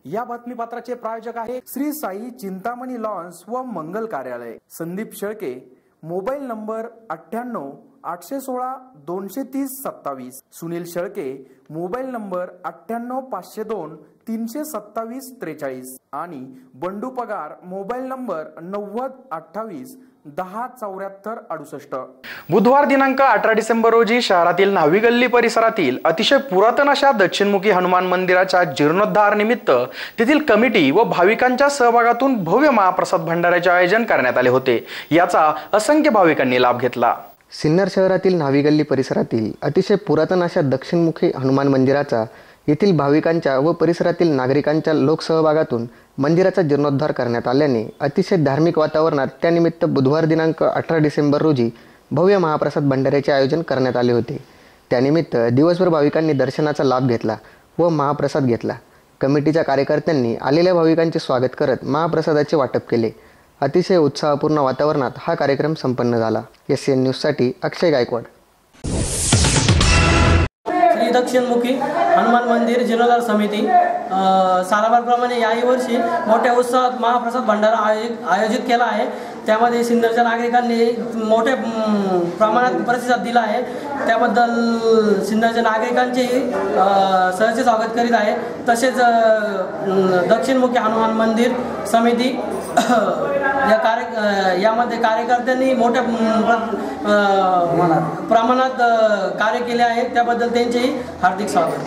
या बातमीपत्राचे प्रायोजक आहे श्री साई चिंतामणी लॉन्स व मंगल कार्यालय, Sandeep Shelke, mobile number 98 816 230 27, Sunil Shelke, mobile number 98 502 327 43 आणि बंडू पगार, मोबाईल नंबर 90 28 10 74 68. बुधवार दिनांक 18 डिसेंबर रोजी शहरातील न्हावी गल्ली परिसरातील अतिशय पुरातन अशा दक्षिणमुखी हनुमान मंदिराच्या जीर्णोद्धार निमित्त तेथील कमिटी व भाविकांच्या सहभागातून भव्य महाप्रसाद भंडाऱ्याचे आयोजन करण्यात आले होते. याचा असंख्य भाविकांनी लाभ घेतला. सिन्नर शहरातील न्हावी गल्ली परिसरातील अतिशय पुरातन अशा दक्षिणमुखी हनुमान मंदिराचा येथील भाविकांच्या व परिसरातील नागरिकांच्या लोकसहभागातून मंदिराचा जीर्णोद्धार करण्यात आल्याने अतिशय धार्मिक वातावरणात त्यानिमित्त बुधवार दिनांक 18 डिसेंबर रोजी भव्य महाप्रसाद भंडाऱ्याचे आयोजन करण्यात आले होते. त्यानिमित्त दिवसभर भाविकांनी दर्शनाचा लाभ घेतला व महाप्रसाद घेतला. कमिटीच्या कार्यकर्त्यांनी आलेल्या भाविकांचे स्वागत करत महाप्रसादाचे वाटप केले. अतिशय उत्साहपूर्ण वातावरणात हा कार्यक्रम संपन्न झाला. SN न्यूजसाठी अक्षय गायकवाड. श्री दक्षिणमुखी हनुमान मंदिर जीर्णोद्धार समिती सालाबारप्रमाणे याही वर्षी मोठ्या उत्साहात महाप्रसाद भंडारा आयोजित केला आहे. त्यामध्ये सिन्नरच्या नागरिकांनी मोठ्या प्रमाणात प्रतिसाद दिला आहे. त्याबद्दल सिन्नरच्या नागरिकांचे सहर्ष स्वागत करीत आहे. तसेच दक्षिणमुखी हनुमान मंदिर समिती यामध्ये कार्यकर्त्यांनी मोठ्या प्रमाणात कार्य केले आहे. त्याबद्दल त्यांचेही हार्दिक स्वागत.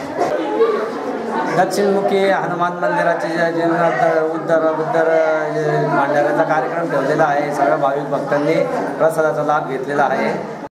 दक्षिणमुखी हनुमान मंदिराचे जीर्णोद्धार भंडाऱ्याचा कार्यक्रम ठेवलेला आहे. सगळ्या भाविक भक्तांनी प्रसादाचा लाभ घेतलेला आहे.